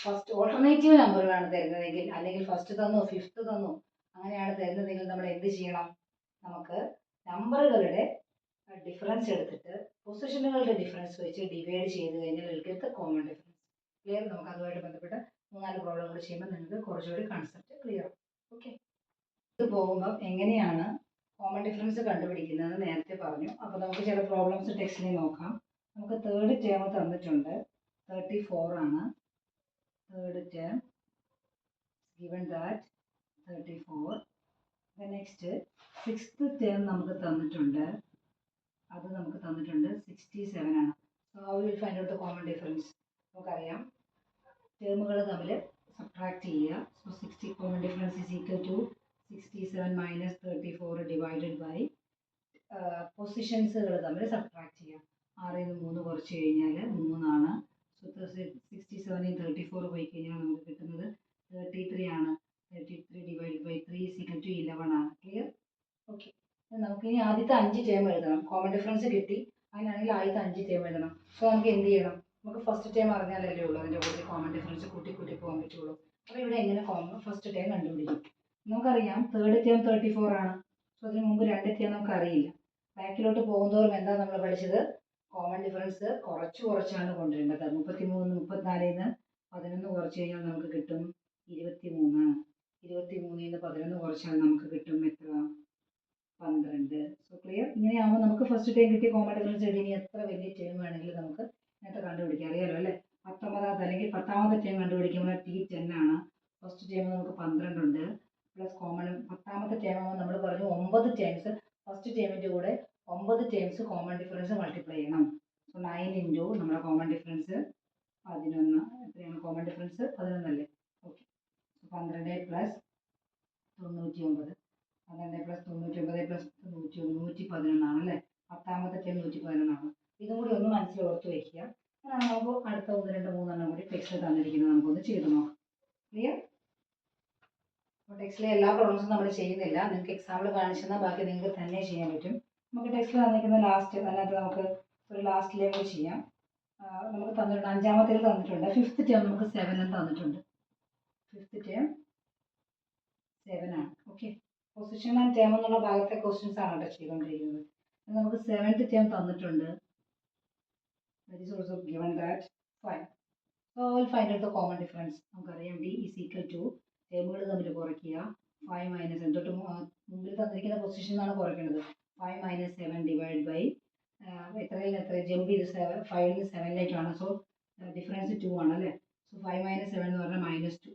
ഫസ്റ്റ് ഓൾട്ടർനേറ്റീവ് നമ്പറുകളാണ് തരുന്നതെങ്കിൽ, അല്ലെങ്കിൽ ഫസ്റ്റ് തന്നു ഫിഫ്ത്ത് തന്നു അങ്ങനെയാണ് തരുന്നതെങ്കിൽ നമ്മൾ എന്ത് ചെയ്യണം? നമുക്ക് നമ്പറുകളുടെ ഡിഫറൻസ് എടുത്തിട്ട് പൊസിഷനുകളുടെ ഡിഫറൻസ് വെച്ച് ഡിവൈഡ് ചെയ്ത് കഴിഞ്ഞാൽ എടുക്കത്തെ കോമൺ ഡിഫറൻസ്. ക്ലിയർ? നമുക്ക് അതുമായിട്ട് ബന്ധപ്പെട്ട് 3-4 പ്രോബ്ലം കൂടി ചെയ്യുമ്പോൾ നിങ്ങൾക്ക് കുറച്ചുകൂടി കൺസെപ്റ്റ് ക്ലിയർ. ഓക്കെ. ഇത് പോകുമ്പോൾ എങ്ങനെയാണ് കോമൺ ഡിഫറൻസ് കണ്ടുപിടിക്കുന്നത് നേരത്തെ പറഞ്ഞു. അപ്പോൾ നമുക്ക് ചില പ്രോബ്ലംസ് ടെക്സ്റ്റിൽ നോക്കാം. നമുക്ക് തേർഡ് ടേം തന്നിട്ടുണ്ട്, 34 ആണ്. Third term given that 34. Next sixth term നമുക്ക് തന്നിട്ടുണ്ട്, അത് നമുക്ക് തന്നിട്ടുണ്ട് 67 ആണ്. So how will find out the common difference? നമുക്കറിയാം, ടേമുകൾ തമ്മിൽ സബ്ട്രാക്ട് ചെയ്യുക. So 60 common difference is equal to 67 minus 34 divided by പൊസിഷൻസുകൾ തമ്മിൽ സബ്ട്രാക്ട് ചെയ്യുക. 6ൽ നിന്ന് 3 കുറച്ച് കഴിഞ്ഞാൽ 3 ആണ്. സോ 67ൽ 34 പോയി കഴിഞ്ഞാൽ നമുക്ക് കിട്ടുന്നത് 33 ആണ്. 33 divided by 3 is equal to 11 ആണ്. ക്ലിയർ? ഓക്കെ. നമുക്കിനി ആദ്യത്തെ 5 ടേം എഴുതണം. കോമൺ ഡിഫറൻസ് കിട്ടി, അങ്ങനെയാണെങ്കിൽ ആദ്യത്തെ 5 ടേം എഴുതണം. സോ നമുക്ക് എന്ത് ചെയ്യണം? നമുക്ക് ഫസ്റ്റ് ടേം അറിഞ്ഞാലല്ലേ ഉള്ളൂ അതിൻ്റെ കൂടെ കോമൺ ഡിഫറൻസ് കൂട്ടി പോകാൻ പറ്റുള്ളൂ. അപ്പോൾ ഇവിടെ എങ്ങനെ ഫസ്റ്റ് ടേം കണ്ടുപിടിക്കും? നമുക്കറിയാം തേർഡ് ടേം 34 ആണ്. സോ അതിന് മുമ്പ് 2 ടേം നമുക്ക് അറിയില്ല. ബാക്കിലോട്ട് പോകുന്നതോറും എന്താ നമ്മൾ പഠിച്ചത്? കോമൺ ഡിഫറൻസ് കുറച്ചാണ് കൊണ്ടുവരേണ്ടത്. 33 34ൽ നിന്ന് 11 കുറച്ച് കഴിഞ്ഞാൽ നമുക്ക് കിട്ടും 23. 23ൽ നിന്ന് 11 കുറച്ചാൽ നമുക്ക് കിട്ടും എത്ര? 12. So clear? ഇങ്ങനെയാകുമ്പോൾ നമുക്ക് ഫസ്റ്റ് ടൈം കിട്ടിയ കോമൺ ഡിഫറൻസ് എഴുതി ഇനി എത്ര വലിയ ടേം വേണമെങ്കിലും നമുക്ക് നേരത്തെ കണ്ടുപിടിക്കാം. അറിയാലോ അല്ലേ? 19ാമത്തെ അല്ലെങ്കിൽ 10ാമത്തെ ടേം കണ്ടുപിടിക്കുമ്പോൾ T10 ആണ്. ഫസ്റ്റ് ടേം നമുക്ക് 12 ഉണ്ട്. പ്ലസ് കോമൺ 10ാമത്തെ ടേം ആകുമ്പോൾ നമ്മൾ പറഞ്ഞു 9 ടേംസ്. ഫസ്റ്റ് ടേമിൻ്റെ കൂടെ 9 ടേംസ് കോമൺ ഡിഫറൻസ് മൾട്ടിപ്ലൈ ചെയ്യണം. സോ 9 ഇൻറ്റു നമ്മുടെ കോമൺ ഡിഫറൻസ് 11. എത്രയാണ് കോമൺ ഡിഫറൻസ്? 11 അല്ലേ? ഓക്കെ. 12 പ്ലസ് 99, 12 പ്ലസ് 99 പ്ലസ് 111 ആണല്ലേ? 10ാമത്തെ ടേം 111 ആണ്. ഇതും കൂടി ഒന്ന് മനസ്സിൽ ഓർത്ത് വയ്ക്കുക. അങ്ങനെയാണ് നമുക്ക് അടുത്ത 1 2 3 കൂടി ടെക്സ്റ്റിൽ തന്നിരിക്കുന്നത് നമുക്കൊന്ന് ചെയ്ത് നോക്കാം. ക്ലിയർ? അപ്പോൾ ടെക്സ്റ്റിലെ എല്ലാ പ്രോബ്ലംസും നമ്മൾ ചെയ്യുന്നില്ല. നിങ്ങൾക്ക് എക്സാമ്പിൾ കാണിച്ചു തന്നാൽ ബാക്കി നിങ്ങൾക്ക് തന്നെ ചെയ്യാൻ പറ്റും. നമുക്ക് ടെക്സ്റ്റിൽ തന്നിരിക്കുന്ന ലാസ്റ്റ് അതിനകത്ത് നമുക്ക് ഒരു ലാസ്റ്റിലേക്ക് ചെയ്യാം. നമുക്ക് തന്നിട്ടുണ്ട് 5ാമത്തേൽ തന്നിട്ടുണ്ട്. ഫിഫ്ത്ത് ടേം നമുക്ക് 7 തന്നിട്ടുണ്ട്. ഫിഫ്ത്ത് ടേം 7 ആണ്. ഓക്കെ. പൊസിഷൻ ആൻഡ് ടേം എന്നുള്ള ഭാഗത്തെ ക്വസ്റ്റ്യൻസ് ആണ് കേട്ടോ ചെയ്തുകൊണ്ടിരിക്കുന്നത്. നമുക്ക് 7th ടേം തന്നിട്ടുണ്ട്. That is also given that 5. So will find out the common difference. നമുക്കറിയാം D ഈസ് ഈക്വൽ ടു ടേമുകൾ തമ്മിൽ കുറയ്ക്കുക. 5 മൈനസ് എന്തൊട്ട് മുമ്പിൽ തന്നിരിക്കുന്ന പൊസിഷൻ ആണ് കുറയ്ക്കേണ്ടത്. 5 മൈനസ് 7 ഡിവൈഡ് ബൈ എത്രയിൽ എത്ര ജമ്പ് ചെയ്ത് 5ൽ നിന്ന് 7ലേക്കാണ്. സോ ഡിഫറൻസ് 2 ആണ് അല്ലേ? സോ 5 മൈനസ് 7 എന്ന് പറഞ്ഞാൽ -2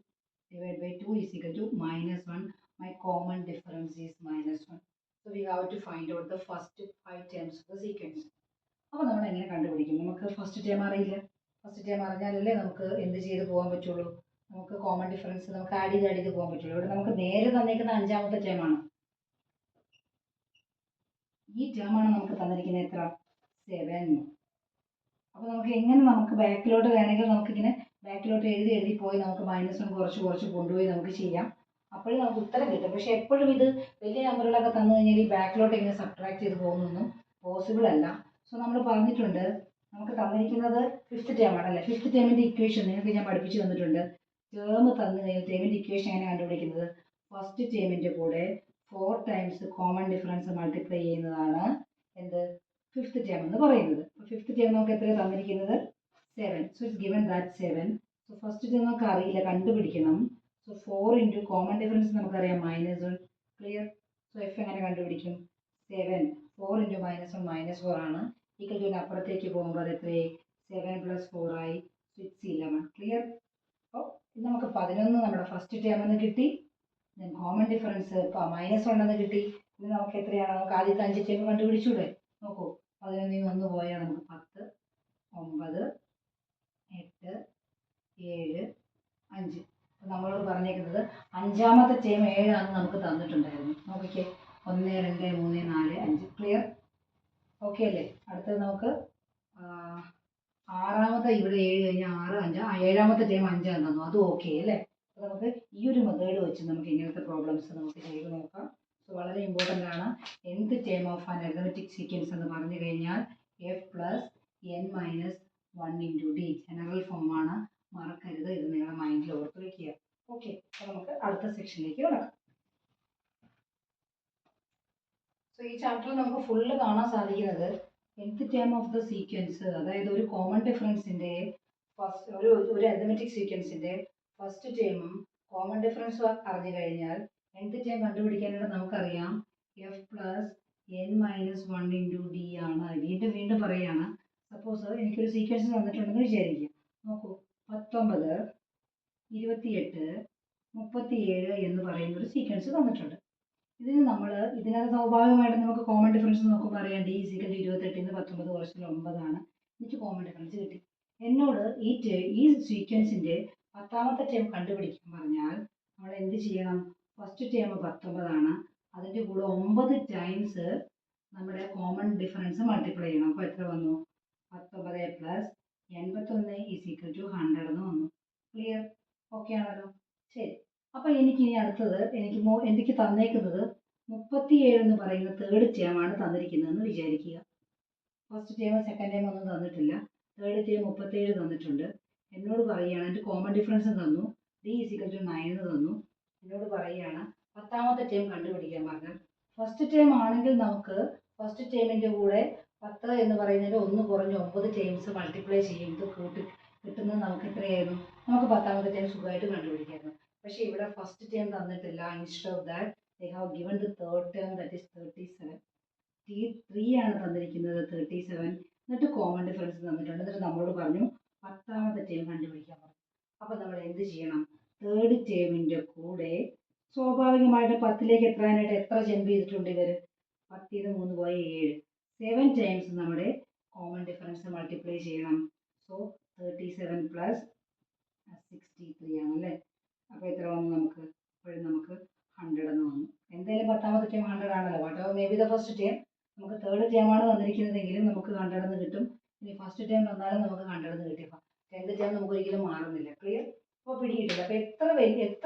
divide by 2 is equal to -1. My common difference is -1. So we have to find out the first 5 terms of the sequence. അപ്പോൾ നമ്മൾ എങ്ങനെ കണ്ടുപിടിക്കും? നമുക്ക് ഫസ്റ്റ് ടേം അറിയില്ല. ഫസ്റ്റ് ടേം അറിഞ്ഞാലല്ലേ നമുക്ക് എന്ത് ചെയ്ത് പോകാൻ പറ്റുള്ളൂ? നമുക്ക് കോമൺ ഡിഫറൻസ് നമുക്ക് ആഡ് ചെയ്ത് പോകാൻ പറ്റുള്ളൂ. ഇവിടെ നമുക്ക് നേരെ തന്നേക്കുന്ന 5ാമത്തെ ടേമാണ്. ഈ ടേമാണ് നമുക്ക് തന്നിരിക്കുന്നത് എത്ര? 7. അപ്പോൾ നമുക്ക് എങ്ങനെ നമുക്ക് ബാക്കിലോട്ട് വേണമെങ്കിൽ നമുക്കിങ്ങനെ ബാക്കിലോട്ട് എഴുതി പോയി നമുക്ക് -1 കുറച്ച് കൊണ്ടുപോയി നമുക്ക് ചെയ്യാം. അപ്പോഴും നമുക്ക് ഉത്തരം കിട്ടും. പക്ഷെ എപ്പോഴും ഇത് വലിയ നമ്പറുകളൊക്കെ തന്നു കഴിഞ്ഞാൽ ഈ ബാക്കിലോട്ട് ഇങ്ങനെ സബ്ട്രാക്ട് ചെയ്ത് പോകുന്നൊന്നും പോസിബിൾ അല്ല. സോ നമ്മൾ പറഞ്ഞിട്ടുണ്ട് നമുക്ക് തന്നിരിക്കുന്നത് 5th ടേമാണ് അല്ലേ? 5th ടേമിൻ്റെ ഇക്വേഷൻ നിങ്ങൾക്ക് ഞാൻ പഠിപ്പിച്ചു തന്നിട്ടുണ്ട്. ടേം തന്നു കഴിഞ്ഞാൽ ടേമിൻ്റെ ഇക്വേഷൻ എങ്ങനെ കണ്ടുപിടിക്കുന്നത്? ഫസ്റ്റ് ടേമിൻ്റെ കൂടെ 4 ടൈംസ് കോമൺ ഡിഫറൻസ് മൾട്ടിപ്ലൈ ചെയ്യുന്നതാണ് എന്ത്? 5th ടേം എന്ന് പറയുന്നത്. 5th ടേം നമുക്ക് എത്രയാണ് തന്നിരിക്കുന്നത്? 7. So it's given that 7. So first term നമുക്ക് അറിയില്ല, കണ്ടുപിടിക്കണം. സോ 4 ഇൻറ്റു കോമൺ ഡിഫറൻസ് നമുക്കറിയാം -1. ക്ലിയർ? സോ എഫ് എങ്ങനെ കണ്ടുപിടിക്കും? 7. 4 ഇൻറ്റു -1 -4 ആണ്. ഈക്വൽ ടു അപ്പുറത്തേക്ക് പോകുമ്പോൾ അത് എത്രയായി? 7 + 4 ആയി. So it's 11. ക്ലിയർ? അപ്പോൾ ഇത് നമുക്ക് 11 നമ്മുടെ ഫസ്റ്റ് ടേം എന്ന് കിട്ടി. കോമൺ ഡിഫറൻസ് -1 എന്ന് കിട്ടി. ഇനി നമുക്ക് എത്രയാണ്? നമുക്ക് ആദ്യത്തെ 5 ടേം കണ്ടുപിടിച്ചൂടെ? നോക്കൂ, 11 1 പോയാൽ നമുക്ക് 10, 9, 8, 7, 5. അപ്പോൾ നമ്മളോട് പറഞ്ഞേക്കുന്നത് 5ാമത്തെ ടേം 7 ആണെന്ന് നമുക്ക് തന്നിട്ടുണ്ടായിരുന്നു. നോക്കിക്കേ, 1 2 3 4 5. ക്ലിയർ? ഓക്കെ അല്ലേ? അടുത്തത് നമുക്ക് 6ാമത്തെ ഇവിടെ 7 കഴിഞ്ഞാൽ 6 5 7ാമത്തെ ടേം 5 ആണെന്ന് തന്നു. അത് ഓക്കെ അല്ലേ? അപ്പോൾ നമുക്ക് ഈ ഒരു മെത്തേഡ് വെച്ച് നമുക്ക് ഇങ്ങനത്തെ പ്രോബ്ലംസ് നമുക്ക് ചെയ്ത് നോക്കാം. സോ വളരെ ഇമ്പോർട്ടൻ്റ് ആണ്. nth term of an arithmetic sequence എന്ന് പറഞ്ഞു കഴിഞ്ഞാൽ f + n - 1 × d. ജനറൽ ഫോമാണ്, മറക്കരുത്. ഇത് നിങ്ങളുടെ മൈൻഡിൽ ഓർത്ത് വയ്ക്കുക. ഓക്കെ, അപ്പോൾ നമുക്ക് അടുത്ത സെക്ഷനിലേക്ക് കിടക്കാം. സോ ഈ ചാപ്റ്ററിൽ നമുക്ക് ഫുള്ള് കാണാൻ സാധിക്കുന്നത് nth term of the sequence, അതായത് ഒരു കോമൺ ഡിഫറൻസിൻ്റെ ഫസ്റ്റ് ഒരു അരിത്മെറ്റിക് സീക്വൻസിൻ്റെ ഫസ്റ്റ് ടേമും കോമൺ ഡിഫറൻസും അറിഞ്ഞു കഴിഞ്ഞാൽ nth ടേം കണ്ടുപിടിക്കാനായിട്ട് നമുക്കറിയാം f + n - 1 × d ആണ്. വീണ്ടും പറയുകയാണ്. സപ്പോസ് എനിക്കൊരു സീക്വൻസ് തന്നിട്ടുണ്ടെന്ന് വിചാരിക്കുക. നോക്കൂ, 19, 28, 37 എന്ന് പറയുന്ന ഒരു സീക്വൻസ് തന്നിട്ടുണ്ട്. ഇതിനകത്ത് സ്വാഭാവികമായിട്ട് നമുക്ക് കോമൺ ഡിഫറൻസ് നോക്കുമ്പോൾ അറിയാം d = 28 ന്ന് 19 കുറച്ചാൽ 9 ആണ്. എനിക്ക് കോമൺ ഡിഫറൻസ് കിട്ടി. എന്നോട് ഈ സീക്വൻസിൻ്റെ 10ാമത്തെ ടേം കണ്ടുപിടിക്കാൻ പറഞ്ഞാൽ നമ്മൾ എന്ത് ചെയ്യണം? ഫസ്റ്റ് ടേം 19 ആണ്. അതിൻ്റെ കൂടെ 9 ടൈംസ് നമ്മുടെ കോമൺ ഡിഫറൻസ് മൾട്ടിപ്ലൈ ചെയ്യണം. അപ്പോൾ എത്ര വന്നു? 19 + 81 = 100 എന്ന് വന്നു. ക്ലിയർ? ഓക്കെ ആണല്ലോ? ശരി. അപ്പോൾ എനിക്കിനി അടുത്തത് എനിക്ക് തന്നേക്കുന്നത് 37 എന്ന് പറയുന്ന തേർഡ് ടേമാണ് തന്നിരിക്കുന്നതെന്ന് വിചാരിക്കുക. ഫസ്റ്റ് ടേം സെക്കൻഡ് ടേം ഒന്നും തന്നിട്ടില്ല. തേർഡ് ടേം 37 തന്നിട്ടുണ്ട്. എന്നോട് പറയുകയാണ്, എൻ്റെ കോമൺ ഡിഫറൻസ് തന്നു, d = 9 എന്ന് തന്നു. എന്നോട് പറയുകയാണ് 10ാമത്തെ ടേം കണ്ടുപിടിക്കാൻ പറഞ്ഞാൽ ഫസ്റ്റ് ടേം ആണെങ്കിൽ നമുക്ക് ഫസ്റ്റ് ടേമിൻ്റെ കൂടെ 10 എന്ന് പറയുന്നതിൻ്റെ 1 കുറഞ്ഞ് 9 ടേംസ് മൾട്ടിപ്ലൈ ചെയ്യുമ്പോൾ കിട്ടുന്നത് നമുക്ക് എത്രയായിരുന്നു? നമുക്ക് 10ാമത്തെ ടേം സുഖമായിട്ട് കണ്ടുപിടിക്കായിരുന്നു. പക്ഷേ ഇവിടെ ഫസ്റ്റ് ടേം തന്നിട്ടില്ല. Instead of that they have given the third term, that is 37. T3 ആണ് തന്നിരിക്കുന്നത്, 37. എന്നിട്ട് കോമൺ ഡിഫറൻസ് തന്നിട്ടുണ്ട്. എന്നിട്ട് നമ്മളോട് പറഞ്ഞു 10ാമത്തെ ടേം കണ്ടുപിടിക്കാൻ പറഞ്ഞു. അപ്പോൾ നമ്മൾ എന്ത് ചെയ്യണം? തേർഡ് ടേമിൻ്റെ കൂടെ സ്വാഭാവികമായിട്ട് 10ലേക്ക് എത്താനായിട്ട് എത്ര ജമ്പ് ചെയ്തിട്ടുണ്ട് ഇവർ? 10 ൽ 3 പോയി 7 ടൈംസ് നമ്മുടെ കോമൺ ഡിഫറൻസ് മൾട്ടിപ്ലൈ ചെയ്യണം. സോ 37 + 63 ആണല്ലേ? അപ്പോൾ എത്ര വന്നു നമുക്ക്? ഇപ്പോഴും നമുക്ക് 100 എന്ന് വന്നു. എന്തായാലും 10ാമത്തെ ടേം 100 ആണല്ലോ. What ever may be the first term, നമുക്ക് തേർഡ് ടേമാണ് തന്നിരിക്കുന്നതെങ്കിലും നമുക്ക് 100 എന്ന് കിട്ടും. ഇനി ഫസ്റ്റ് ടേം തന്നാലും നമുക്ക് 100 എന്ന് കിട്ടിയപ്പോൾ 10th ടേം നമുക്ക് ഒരിക്കലും മാറുന്നില്ല. ക്ലിയർ? അപ്പോൾ പിടികിട്ടില്ല.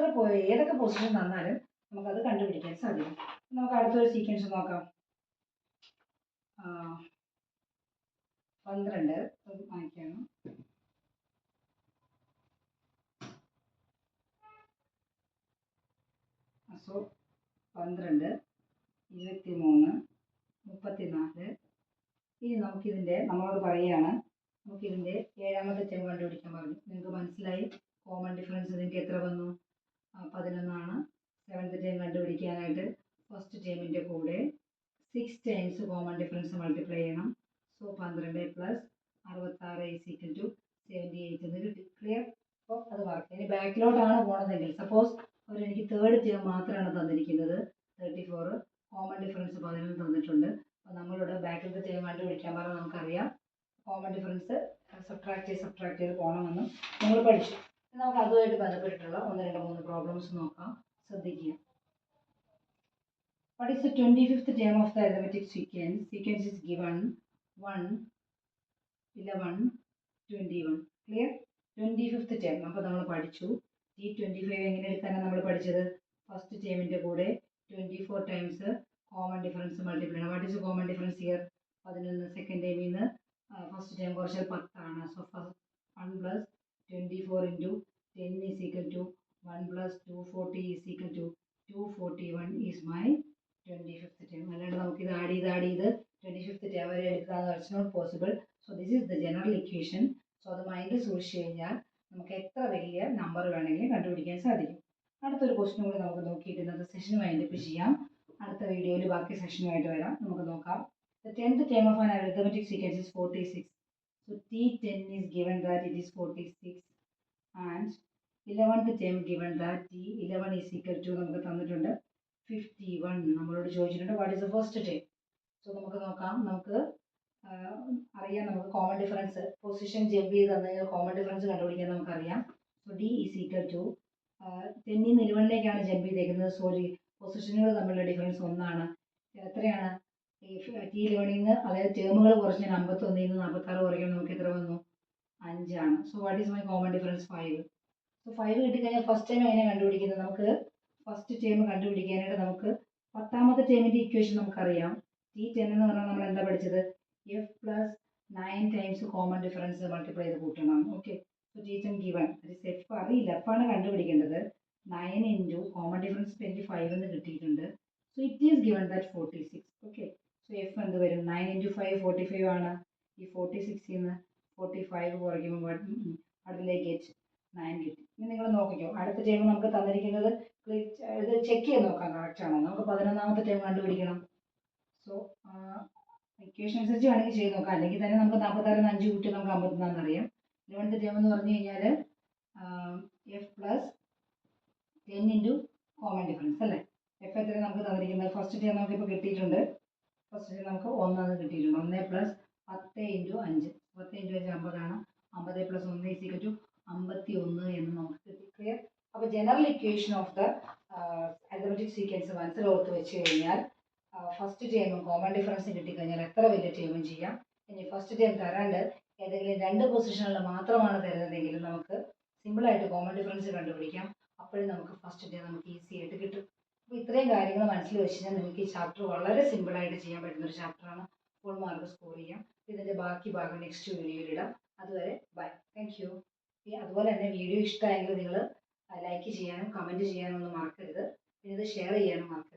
അപ്പോൾ ഏതൊക്കെ പൊസിഷൻ തന്നാലും നമുക്കത് കണ്ടുപിടിക്കാൻ സാധിക്കും. നമുക്ക് അടുത്തൊരു സീക്വൻസ് നോക്കാം. 12 വായിക്കാണ്. സോ 12, 23, 34. ഇനി നമ്മളോട് പറയുകയാണ് നമുക്കിതിൻ്റെ 7ാമത്തെ ടേം കണ്ടുപിടിക്കാൻ പറഞ്ഞു. നിങ്ങൾക്ക് മനസ്സിലായി കോമൺ ഡിഫറൻസ് നിങ്ങൾക്ക് എത്ര വന്നു? 11 ആണ്. 7th ടേം കണ്ടുപിടിക്കാനായിട്ട് ഫസ്റ്റ് ടേമിൻ്റെ കൂടെ 6 ടൈംസ് കോമൺ ഡിഫറൻസ് മൾട്ടിപ്ലൈ ചെയ്യണം. സോ 12 + 66 = 78 എന്ന് കിട്ടി. ക്ലിയർ? അപ്പോൾ അത് മാർക്ക്. ഇനി ബാക്കിലോട്ടാണ് പോണതെങ്കിൽ സപ്പോസ് എനിക്ക് തേർഡ് ടേം മാത്രമാണ് തന്നിരിക്കുന്നത് 34, കോമൺ ഡിഫറൻസ് 11 തന്നിട്ടുണ്ട്. അപ്പോൾ നമ്മളിവിടെ ബാക്കിലത്തെ ടേം കണ്ടുപിടിക്കാൻ പറഞ്ഞാൽ നമുക്കറിയാം കോമൺ ഡിഫറൻസ് സബ്ട്രാക്ട് ചെയ്ത് പോകണമെന്നും നമ്മൾ പഠിച്ചു. നമുക്ക് അതുമായിട്ട് ബന്ധപ്പെട്ടിട്ടുള്ള 1, 2, 3 പ്രോബ്ലംസ് നോക്കാം. ശ്രദ്ധിക്കുക. What is the 25th term of the arithmetic sequence? Sequence is given 1, 11, 21. Clear? 25th term. അപ്പോൾ നമ്മൾ പഠിച്ചു. ഈ 25 എങ്ങനെ എടുക്കാനാണ് നമ്മൾ പഠിച്ചത്? ഫസ്റ്റ് ടേമിൻ്റെ കൂടെ 24 ടൈംസ് കോമൺ ഡിഫറൻസ് മൾട്ടിപ്ലൈ ചെയ്യണം. What is common difference here? 11. Second ടൈമിൽ നിന്ന് ഫസ്റ്റ് ടൈം കുറച്ചാൽ 10 ആണ്. So 1 plus 24 into 10 is equal to 1 plus 240 is equal to 241 is my 25th term. അല്ലാണ്ട് നമുക്ക് ഇത് ആഡ് ചെയ്ത് 25th term വരെ എടുക്കാന്ന് it's not possible. So this is the general equation. So അത് മൈൻഡിൽ സൂക്ഷിച്ചു കഴിഞ്ഞാൽ നമുക്ക് എത്ര വലിയ നമ്പർ വേണമെങ്കിലും കണ്ടുപിടിക്കാൻ സാധിക്കും. അടുത്തൊരു ക്വസ്റ്റ്യൻ കൂടി നമുക്ക് നോക്കിയിട്ട് ഇന്നത്തെ സെഷൻ വൈൻഡപ്പ് ചെയ്യാം. അടുത്ത വീഡിയോയിൽ ബാക്കി സെഷനുമായിട്ട് വരാം. നമുക്ക് നോക്കാം. The 10th term of an arithmetic sequence is 46. So T10 is given that it is 46 and 11th term given that T11 is equal to നമുക്ക് തന്നിട്ടുണ്ട് 51. നമ്മളോട് ചോദിച്ചിട്ടുണ്ട് what is the first term. So നമുക്ക് നോക്കാം. നമുക്ക് അറിയാം, നമുക്ക് കോമൺ ഡിഫറൻസ് പൊസിഷൻ ജമ്പ് ചെയ്ത് തന്നു കഴിഞ്ഞാൽ കോമൺ ഡിഫറൻസ് കണ്ടുപിടിക്കാൻ നമുക്കറിയാം. So d is equal to 10 നിന്ന് 11ലേക്കാണ് ജമ്പ് ചെയ്തേക്കുന്നത്. സോറി, പൊസിഷനുകൾ തമ്മിലുള്ള ഡിഫറൻസ് 1 ആണ്. എത്രയാണ്? ഈ T11 നിന്ന്, അതായത് ടേമുകൾ കുറച്ച് ഞാൻ 51 നിന്ന് 46 കുറയ്ക്കുമ്പോൾ നമുക്ക് എത്ര വന്നു? 5 ആണ്. So what is my common difference? 5. So 5 കിട്ടിക്കഴിഞ്ഞാൽ ഫസ്റ്റ് ടൈം എങ്ങനെ കണ്ടുപിടിക്കുന്നത്? നമുക്ക് ഫസ്റ്റ് ടേം കണ്ടുപിടിക്കാനായിട്ട് നമുക്ക് 10ാമത്തെ ടേമിൻ്റെ ഇക്വേഷൻ നമുക്കറിയാം. T10 എന്ന് പറഞ്ഞാൽ നമ്മൾ എന്താ പഠിച്ചത്? F plus 9 times common difference multiply ചെയ്ത് കൂട്ടണം. Okay. So T10 given F അറിയില്ല, എഫാണ് കണ്ടുപിടിക്കേണ്ടത്. 9 ഇൻറ്റു കോമൺ ഡിഫറൻസ് എനിക്ക് 5 എന്ന് കിട്ടിയിട്ടുണ്ട്. So it is given that 46. Okay. So F എന്ത് വരും? 9 ഇൻറ്റു 5 45 ആണ്. ഈ 46 നിന്ന് 45 കുറയ്ക്കുമ്പോൾ അതിലേക്ക് ഗെറ്റ് 9 കിട്ടി. ഇനി നിങ്ങൾ നോക്കിക്കോ, അടുത്ത ടൈം നമുക്ക് തന്നിരിക്കുന്നത് ഇത് ചെക്ക് ചെയ്ത് നോക്കാം കറക്റ്റ് ആണോ. നമുക്ക് 11ാമത്തെ ടൈം കണ്ടുപിടിക്കണം. സോ ഇക്വേഷൻ അനുസരിച്ച് വേണമെങ്കിൽ ചെയ്ത് നോക്കാം. അല്ലെങ്കിൽ തന്നെ നമുക്ക് 46 5 കൂട്ടി നമുക്ക് 51 അറിയാം. 11th ടേം എന്ന് പറഞ്ഞു കഴിഞ്ഞാൽ F plus 10 into common difference അല്ലേ. എഫ് എത്ര നമുക്ക് തന്നിരിക്കുന്നത്? ഫസ്റ്റ് ടേം നമുക്കിപ്പോൾ കിട്ടിയിട്ടുണ്ട്. ഫസ്റ്റ് ടേം നമുക്ക് 1 കിട്ടിയിട്ടുണ്ട്. 1 പ്ലസ് 10 ഇൻറ്റു 5, 10 ഇൻറ്റു 5 50 ആണ്. 50 പ്ലസ് 1 ഈസ് ഈക്വൽ ടു 51 എന്ന് നമുക്ക് കിട്ടി. ക്ലിയർ? അപ്പോൾ general equation of the arithmetic sequence മനസ്സിലോർത്ത് വെച്ച് കഴിഞ്ഞാൽ ഫസ്റ്റ് ടേമും കോമൺ ഡിഫറൻസ് കിട്ടിക്കഴിഞ്ഞാൽ എത്ര വലിയ ടേമും ചെയ്യാം. ഇനി ഫസ്റ്റ് ടേം തരാണ്ട് ഏതെങ്കിലും 2 പൊസിഷനിൽ മാത്രമാണ് തരുന്നതെങ്കിൽ നമുക്ക് സിമ്പിളായിട്ട് കോമൺ ഡിഫറൻസ് കണ്ടുപിടിക്കാം. അപ്പോഴും നമുക്ക് ഫസ്റ്റ് ടേം നമുക്ക് ഈസി ആയിട്ട് കിട്ടും. അപ്പോൾ ഇത്രയും കാര്യങ്ങൾ മനസ്സിൽ വെച്ച് കഴിഞ്ഞാൽ നിങ്ങൾക്ക് ഈ ചാപ്റ്റർ വളരെ സിമ്പിളായിട്ട് ചെയ്യാൻ പറ്റുന്നൊരു ചാപ്റ്ററാണ്. ഫുൾ മാർക്ക് സ്കോർ ചെയ്യാം. ഇതിൻ്റെ ബാക്കി ഭാഗം നെക്സ്റ്റ് വീഡിയോയിൽ ഇടാം. അതുവരെ ബൈ. Thank you. അതുപോലെ തന്നെ വീഡിയോ ഇഷ്ടമായെങ്കിൽ നിങ്ങൾ ലൈക്ക് ചെയ്യാനും കമൻറ്റ് ചെയ്യാനും ഒന്നും മറക്കരുത്. പിന്നെ ഇത് ഷെയർ ചെയ്യാനും മറക്കരുത്.